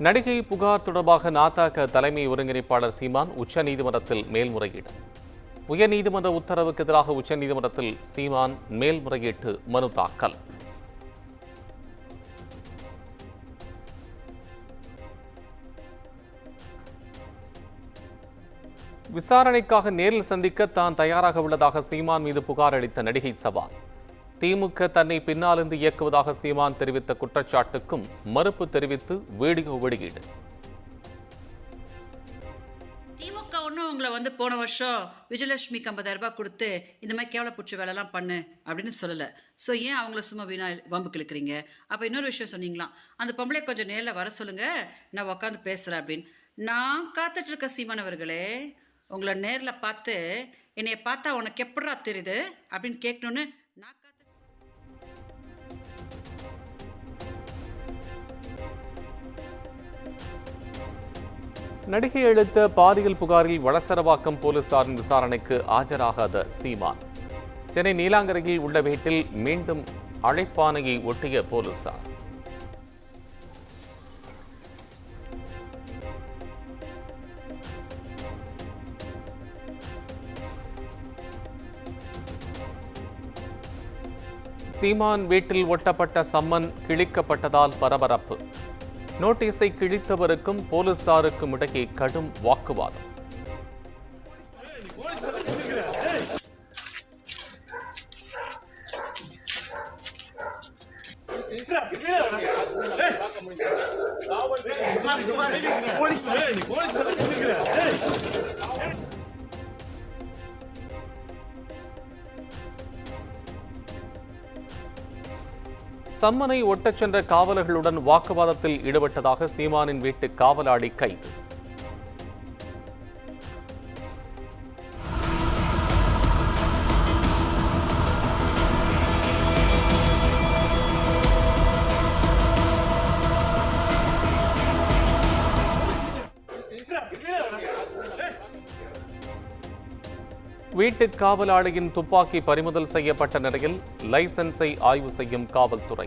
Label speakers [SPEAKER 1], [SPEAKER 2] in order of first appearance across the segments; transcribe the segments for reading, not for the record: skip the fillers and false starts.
[SPEAKER 1] நடிகை புகார் தொடர்பாக நாதாக தலைமை ஒருங்கிணைப்பாளர் சீமான் உச்சநீதிமன்றத்தில் மேல்முறையீடு. உயர்நீதிமன்ற உத்தரவுக்கு எதிராக உச்சநீதிமன்றத்தில் சீமான் மேல்முறையீட்டு மனு தாக்கல். விசாரணைக்காக நேரில் சந்திக்க தான் தயாராக உள்ளதாக சீமான் மீது புகார் அளித்த நடிகை சவால். திமுக தன்னை பின்னாலிருந்து இயக்குவதாக சீமான் தெரிவித்த குற்றச்சாட்டுக்கும் மறுப்பு தெரிவித்து வீடியோ வெளியீடு.
[SPEAKER 2] திமுக ஒன்றும் உங்களை போன வருஷம் விஜயலட்சுமிக்கு 50,000 ரூபாய் கொடுத்து இந்த மாதிரி கேவலப்புற்ற வேலைலாம் பண்ணு அப்படின்னு சொல்லலை. ஸோ ஏன் அவங்கள சும்மா வீணா வம்பு கிழக்கிறீங்க? அப்போ இன்னொரு விஷயம் சொன்னீங்களாம், அந்த பொம்பளை கொஞ்சம் நேரில் வர சொல்லுங்க, நான் உட்காந்து பேசுகிறேன் அப்படின்னு. நான் காத்துட்டு இருக்க சீமான் அவர்களே, உங்களை நேரில் பார்த்து என்னைய பார்த்தா உனக்கு எப்படா தெரியுது அப்படின்னு கேட்கணுன்னு நான்
[SPEAKER 1] நடிகை அளித்த பாலியல் புகாரில் வளசரவாக்கம் போலீசாரின் விசாரணைக்கு ஆஜராகாத சீமான். சென்னை நீலாங்கரையில் உள்ள வீட்டில் மீண்டும் அழைப்பானையை ஒட்டிய போலீசார். சீமான் வீட்டில் ஒட்டப்பட்ட சம்மன் கிழிக்கப்பட்டதால் பரபரப்பு. நோட்டீஸை கிழித்தவருக்கும் போலீசாருக்கும் இடையே கடும் வாக்குவாதம். சம்மனை ஒட்டச் சென்ற காவலர்களுடன் வாக்குவாதத்தில் ஈடுபட்டதாக சீமானின் வீட்டு காவலாளி கைது. வீட்டு காவலாளியின் துப்பாக்கி பறிமுதல் செய்யப்பட்ட நிலையில் லைசன்ஸை ஆய்வு செய்யும் காவல்துறை.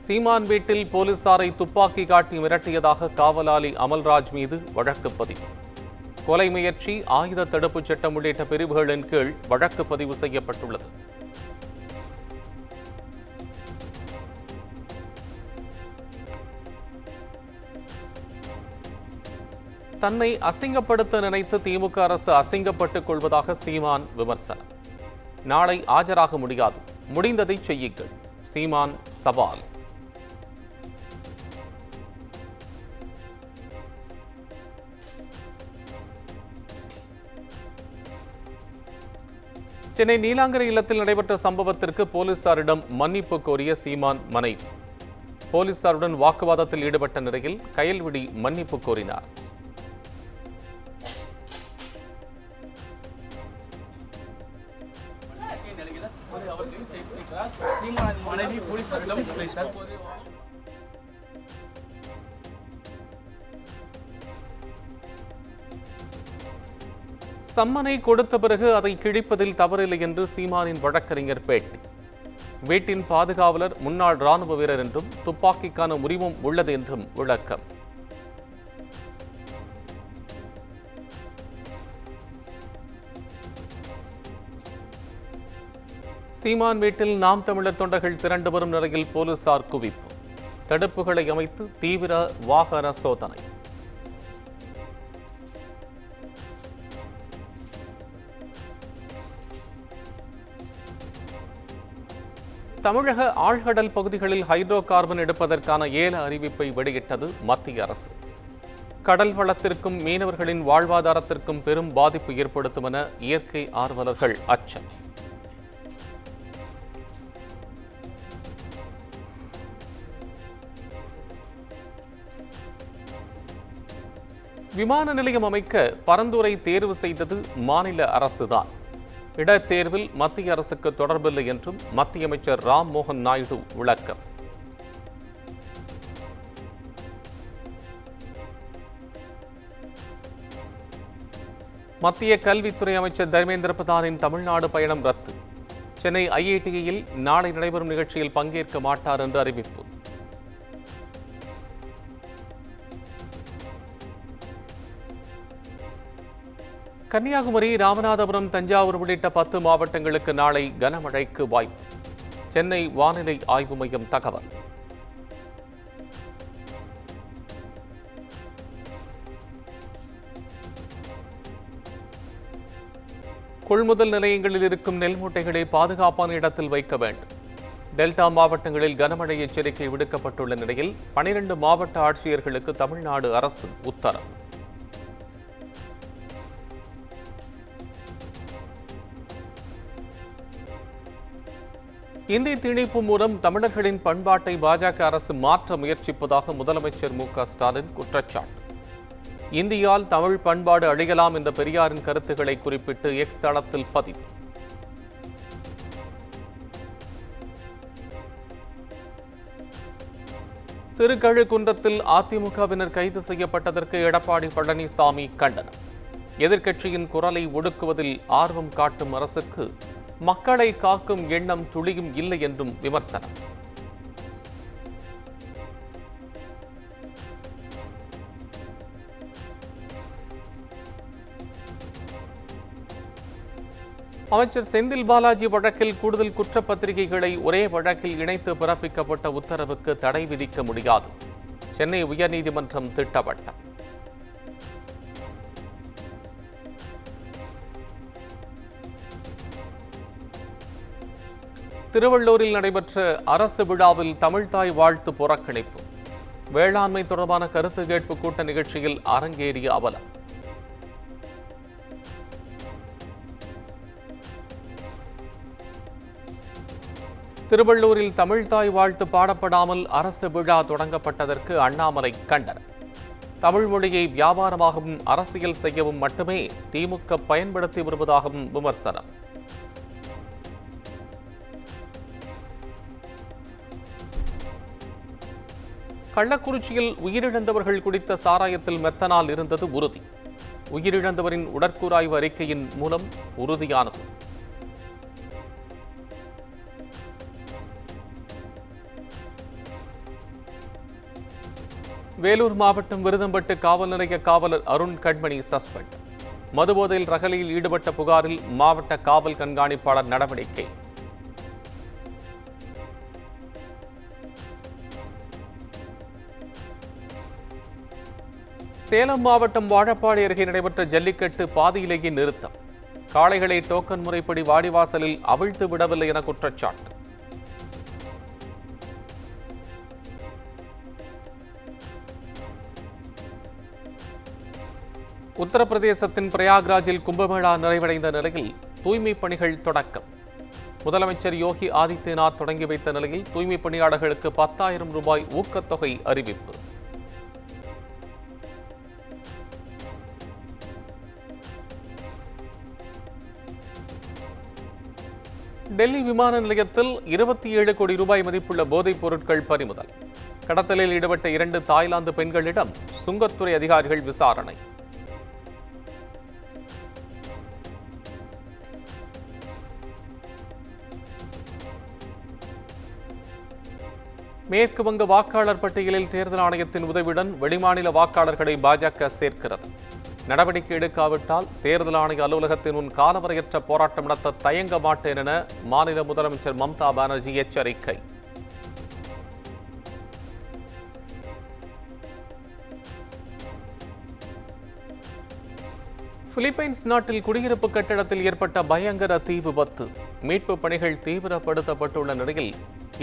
[SPEAKER 1] சீமான் வீட்டில் போலீசாரை துப்பாக்கி காட்டி மிரட்டியதாக காவலாளி அமல்ராஜ் மீது வழக்கு பதிவு. கொலை முயற்சி, ஆயுத தடுப்புச் சட்டம் உள்ளிட்ட பிரிவுகளின் கீழ் வழக்கு பதிவு செய்யப்பட்டுள்ளது. தன்னை அசிங்கப்படுத்த நினைத்து திமுக அரசு அசிங்கப்பட்டுக் கொள்வதாக சீமான் விமர்சனம். நாளை ஆஜராக முடியாது, முடிந்ததை செய்யுங்கள், சீமான் சவால். சென்னை நீலாங்கரை இல்லத்தில் நடைபெற்ற சம்பவத்திற்கு போலீசாரிடம் மன்னிப்பு கோரிய சீமான் மனைவி. போலீசாருடன் வாக்குவாதத்தில் ஈடுபட்ட நிலையில் கயல்விழி மன்னிப்பு கோரினார். சம்மனை கொடுத்த பிறகு அதை கிழிப்பதில் தவறில்லை என்று சீமானின் வழக்கறிஞர் பேட்டி. வீட்டின் பாதுகாவலர் முன்னாள் ராணுவ வீரர் என்றும் துப்பாக்கிக்கான உரிமம் உள்ளது என்றும் விளக்கம். சீமான் வீட்டில் நாம் தமிழர் தொண்டர்கள் திரண்டு வரும் நிலையில் போலீசார் குவிப்பு. தடுப்புகளை அமைத்து தீவிர வாகன சோதனை. தமிழக ஆழ்கடல் பகுதிகளில் ஹைட்ரோ கார்பன் எடுப்பதற்கான ஏல அறிவிப்பை வெளியிட்டது மத்திய அரசு. கடல் வளத்திற்கும் மீனவர்களின் வாழ்வாதாரத்திற்கும் பெரும் பாதிப்பு ஏற்படுத்தும் என இயற்கை ஆர்வலர்கள் அச்சம். விமான நிலையம் அமைக்க பரந்துரை தேர்வு செய்தது மாநில அரசுதான். இடத்தேர்வில் மத்திய அரசுக்கு தொடர்பில்லை என்றும் மத்திய அமைச்சர் ராம் மோகன் நாயுடு விளக்கம். மத்திய கல்வித்துறை அமைச்சர் தர்மேந்திர பிரதானின் தமிழ்நாடு பயணம் ரத்து. சென்னை ஐஐடியில் நாளை நடைபெறும் நிகழ்ச்சியில் பங்கேற்க மாட்டார் என்று அறிவிப்பு. கன்னியாகுமரி, ராமநாதபுரம், தஞ்சாவூர் உள்ளிட்ட 10 மாவட்டங்களுக்கு நாளை கனமழைக்கு வாய்ப்பு. சென்னை வானிலை ஆய்வு மையம் தகவல். கொள்முதல் நிலையங்களில் இருக்கும் நெல் மூட்டைகளை பாதுகாப்பான இடத்தில் வைக்க வேண்டும். டெல்டா மாவட்டங்களில் கனமழை எச்சரிக்கை விடுக்கப்பட்டுள்ள நிலையில் 12 மாவட்ட ஆட்சியர்களுக்கு தமிழ்நாடு அரசு உத்தரவு. இந்தி திணிப்பு மூலம் தமிழர்களின் பண்பாட்டை பாஜக அரசு மாற்ற முயற்சிப்பதாக முதலமைச்சர் மு.க.ஸ்டாலின் குற்றச்சாட்டு. இந்தியால் தமிழ் பண்பாடு அழியலாம் என்ற பெரியாரின் கருத்துக்களை குறிப்பிட்டு எக்ஸ் தளத்தில் பதிவு. திருக்கழுக்குன்றத்தில் அதிமுகவினர் கைது செய்யப்பட்டதற்கு எடப்பாடி பழனிசாமி கண்டனம். எதிர்க்கட்சியின் குரலை ஒடுக்குவதில் ஆர்வம் காட்டும் அரசுக்கு மக்களை காக்கும் எண்ணம் துளியும் இல்லை என்றும் விமர்சனம். அமைச்சர் செந்தில் பாலாஜி வழக்கில் கூடுதல் குற்றப்பத்திரிகைகளை ஒரே வழக்கில் இணைத்து பிறப்பிக்கப்பட்ட உத்தரவுக்கு தடை விதிக்க முடியாது. சென்னை உயர்நீதிமன்றம் திட்டவட்டம். திருவள்ளூரில் நடைபெற்ற அரசு விழாவில் தமிழ்தாய் வாழ்த்து புறக்கணிப்பு. வேளாண்மை தொடர்பான கருத்து கேட்பு கூட்ட நிகழ்ச்சியில் அரங்கேறிய அவலம். திருவள்ளூரில் தமிழ்தாய் வாழ்த்து பாடப்படாமல் அரசு விழா தொடங்கப்பட்டதற்கு அண்ணாமலை கண்டனம். தமிழ் மொழியை வியாபாரமாகவும் அரசியல் செய்யவும் மட்டுமே திமுக பயன்படுத்தி வருவதாகவும் விமர்சனம். கள்ளக்குறிச்சியில் உயிரிழந்தவர்கள் குடித்த சாராயத்தில் மெத்தனால் இருந்தது உறுதி. உயிரிழந்தவரின் உடற்கூறாய்வு அறிக்கையின் மூலம் உறுதியானது. வேலூர் மாவட்டம் விருதம்பட்டு காவல் நிலைய காவலர் அருண் கண்மணி சஸ்பெண்ட். மதுபோதையில் ரகளையில் ஈடுபட்ட புகாரில் மாவட்ட காவல் கண்காணிப்பாளர் நடவடிக்கை. சேலம் மாவட்டம் வாழப்பாடி அருகே நடைபெற்ற ஜல்லிக்கட்டு பாதியிலேயே நிறுத்தம். காளைகளை டோக்கன் முறைப்படி வாடிவாசலில் அவிழ்த்து விடவில்லை என குற்றச்சாட்டு. உத்தரப்பிரதேசத்தின் பிரயாக்ராஜில் கும்பமேளா நிறைவடைந்த நிலையில் தூய்மைப் பணிகள் தொடக்கம். முதலமைச்சர் யோகி ஆதித்யநாத் தொடங்கி வைத்த நிலையில் தூய்மைப் பணியாளர்களுக்கு 10,000 ரூபாய் ஊக்கத்தொகை அறிவிப்பு. டெல்லி விமான நிலையத்தில் 27 கோடி ரூபாய் மதிப்புள்ள போதைப் பொருட்கள் பறிமுதல். கடத்தலில் ஈடுபட்ட 2 தாய்லாந்து பெண்களிடம் சுங்கத்துறை அதிகாரிகள் விசாரணை. மேற்கு வங்க வாக்காளர் பட்டியலில் தேர்தல் ஆணையத்தின் உதவியுடன் வெளிமாநில வாக்காளர்களை பாஜக சேர்க்கிறது. நடவடிக்கை எடுக்காவிட்டால் தேர்தல் ஆணைய அலுவலகத்தின் முன் காலவரையற்ற போராட்டம் நடத்த தயங்க மாட்டேன் என மாநில முதலமைச்சர் மம்தா பானர்ஜி எச்சரிக்கை. பிலிப்பைன்ஸ் நாட்டில் குடியிருப்பு கட்டடத்தில் ஏற்பட்ட பயங்கர தீ விபத்து. மீட்பு பணிகள் தீவிரப்படுத்தப்பட்டுள்ள நிலையில்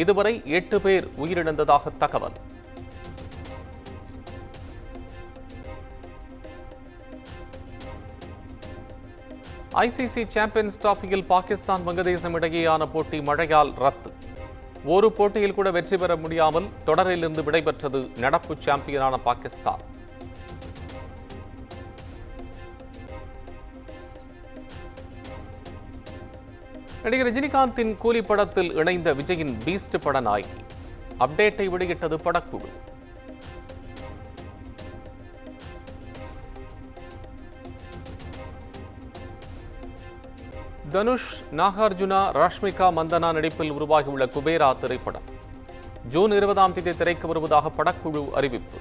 [SPEAKER 1] இதுவரை 8 பேர் உயிரிழந்ததாக தகவல். ஐசிசி சாம்பியன்ஸ் டிராபியில் பாகிஸ்தான் வங்கதேசம் இடையேயான போட்டி மழையால் ரத்து. ஒரு போட்டியில் கூட வெற்றி பெற முடியாமல் தொடரிலிருந்து விடைபெற்றது நடப்பு சாம்பியனான பாகிஸ்தான். நடிகர் ரஜினிகாந்தின் கூலி படத்தில் இணைந்த விஜயின் பீஸ்ட் பட நாயகி. அப்டேட்டை வெளியிட்டது படக்குழு. தனுஷ், நாகார்ஜுனா, ராஷ்மிகா மந்தனா நடிப்பில் உருவாகியுள்ள குபேரா திரைப்படம் ஜூன் 20ஆம் தேதி திரைக்கு வருவதாக படக்குழு அறிவிப்பு.